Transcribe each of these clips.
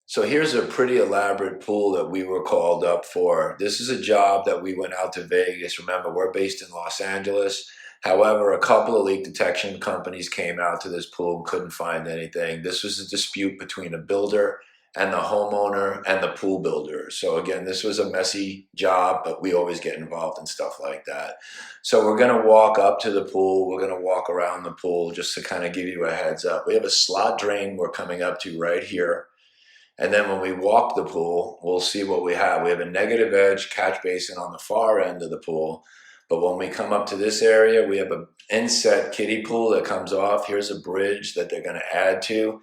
So here's a pretty elaborate pool that we were called up for. This is a job that we went out to Vegas. Remember, we're based in Los Angeles. However, a couple of leak detection companies came out to this pool and couldn't find anything. This was a dispute between a builder and the homeowner and the pool builder. So again, this was a messy job, but we always get involved in stuff like that. So we're going to walk up to the pool. We're going to walk around the pool just to kind of give you a heads up. We have a slot drain we're coming up to right here. And then when we walk the pool, we'll see what we have. We have a negative edge catch basin on the far end of the pool. But when we come up to this area, we have an inset kiddie pool that comes off. Here's a bridge that they're going to add to.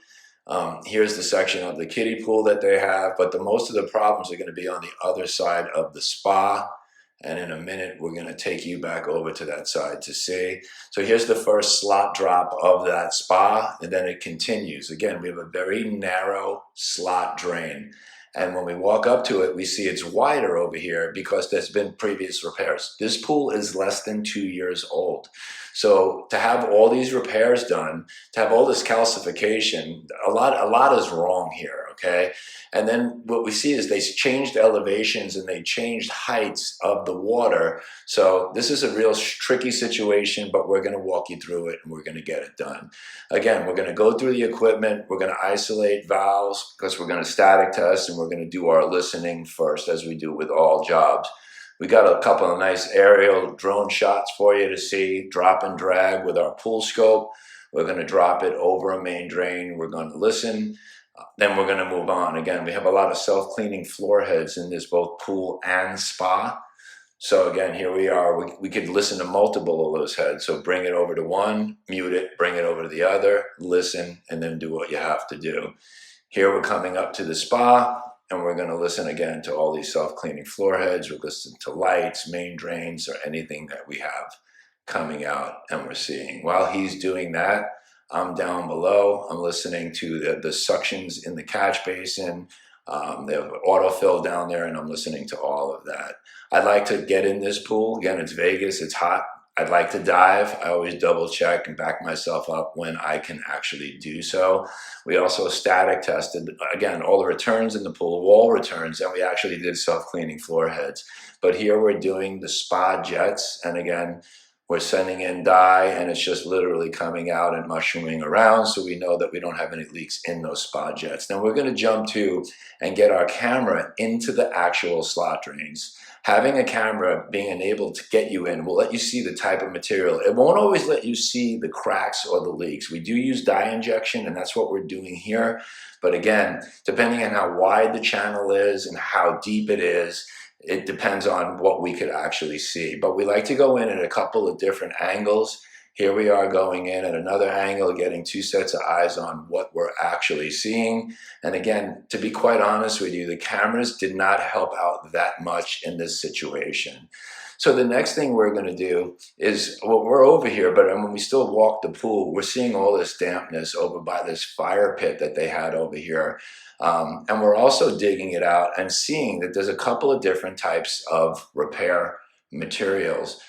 Here's the section of the kiddie pool that they have. But most of the problems are going to be on the other side of the spa. And in a minute, we're going to take you back over to that side to see. So here's the first slot drop of that spa, and then it continues. Again, we have a very narrow slot drain. And when we walk up to it, we see it's wider over here because there's been previous repairs. This pool is less than 2 years old. So to have all these repairs done, to have all this calcification, a lot is wrong here, okay? And then what we see is they changed elevations and they changed heights of the water. So this is a real tricky situation, but we're going to walk you through it and we're going to get it done. Again, we're going to go through the equipment. We're going to isolate valves because we're going to static test, and we're going to do our listening first, as we do with all jobs. We got a couple of nice aerial drone shots for you to see, drop and drag with our pool scope. We're going to drop it over a main drain. We're going to listen. Then we're going to move on. Again, we have a lot of self-cleaning floor heads in this, both pool and spa. So again, here we are. We could listen to multiple of those heads. So bring it over to one, mute it, bring it over to the other, listen, and then do what you have to do. Here we're coming up to the spa, and we're going to listen again to all these self-cleaning floor heads. We'll listen to lights, main drains, or anything that we have coming out and we're seeing. While he's doing that, I'm down below. I'm listening to the suctions in the catch basin. They have autofill down there, and I'm listening to all of that. I'd like to get in this pool. Again, it's Vegas. It's hot. I'd like to dive. I always double check and back myself up when I can actually do so. We also static tested, again, all the returns in the pool, wall returns, and we actually did self-cleaning floor heads. But here we're doing the spa jets, and again, we're sending in dye, and it's just literally coming out and mushrooming around, so we know that we don't have any leaks in those spa jets. Now we're going to jump to and get our camera into the actual slot drains. Having a camera being enabled to get you in will let you see the type of material. It won't always let you see the cracks or the leaks. We do use dye injection, and that's what we're doing here. But again, depending on how wide the channel is and how deep it is, it depends on what we could actually see. But we like to go in at a couple of different angles. Here we are going in at another angle, getting two sets of eyes on what we're actually seeing. And again, to be quite honest with you, the cameras did not help out that much in this situation. So the next thing we're going to do is, well, we're over here, but when we still walk the pool, we're seeing all this dampness over by this fire pit that they had over here. And we're also digging it out and seeing that there's a couple of different types of repair materials.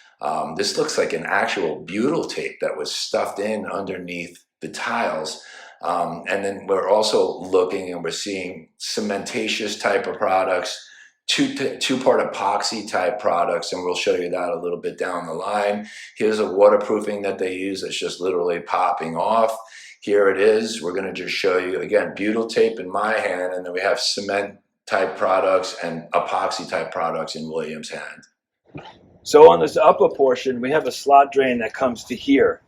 This looks like an actual butyl tape that was stuffed in underneath the tiles. And then we're also looking and we're seeing cementatious type of products, two-part epoxy type products, and we'll show you that a little bit down the line. Here's a waterproofing that they use that's just literally popping off. Here it is. We're going to just show you, again, butyl tape in my hand, and then we have cement type products and epoxy type products in William's hand. So on this upper portion, we have a slot drain that comes to here.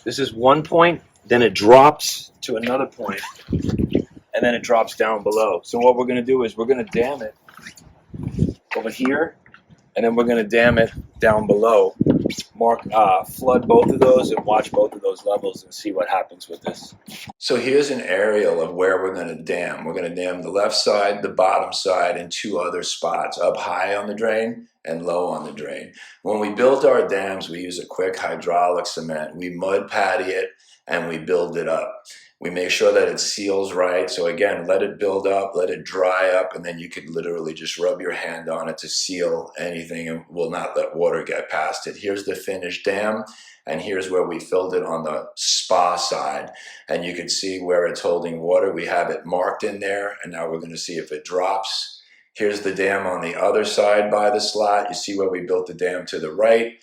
This is one point, then it drops to another point, and then it drops down below. So what we're going to do is we're going to dam it over here, and then we're going to dam it down below. Flood both of those and watch both of those levels and see what happens with this. So here's an aerial of where we're going to dam. We're going to dam the left side, the bottom side, and two other spots, up high on the drain and low on the drain. When we built our dams, we use a quick hydraulic cement. We mud patty it and we build it up. We make sure that it seals right. So again, let it build up, let it dry up, and then you could literally just rub your hand on it to seal anything and will not let water get past it. Here's the finished dam, and here's where we filled it on the spa side. And you can see where it's holding water. We have it marked in there, and now we're going to see if it drops. Here's the dam on the other side by the slot. You see where we built the dam to the right.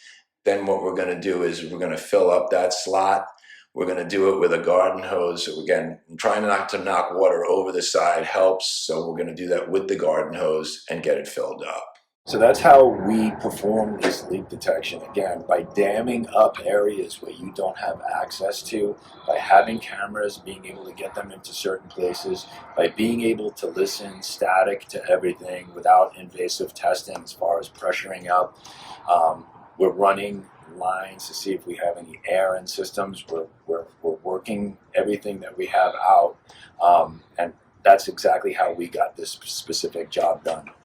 Then what we're going to do is we're going to fill up that slot. We're going to do it with a garden hose. So again, trying not to knock water over the side helps. So we're going to do that with the garden hose and get it filled up. So that's how we perform this leak detection. Again, by damming up areas where you don't have access to, by having cameras, being able to get them into certain places, by being able to listen static to everything without invasive testing as far as pressuring up. We're running lines to see if we have any air in systems. We're working everything that we have out, and that's exactly how we got this specific job done.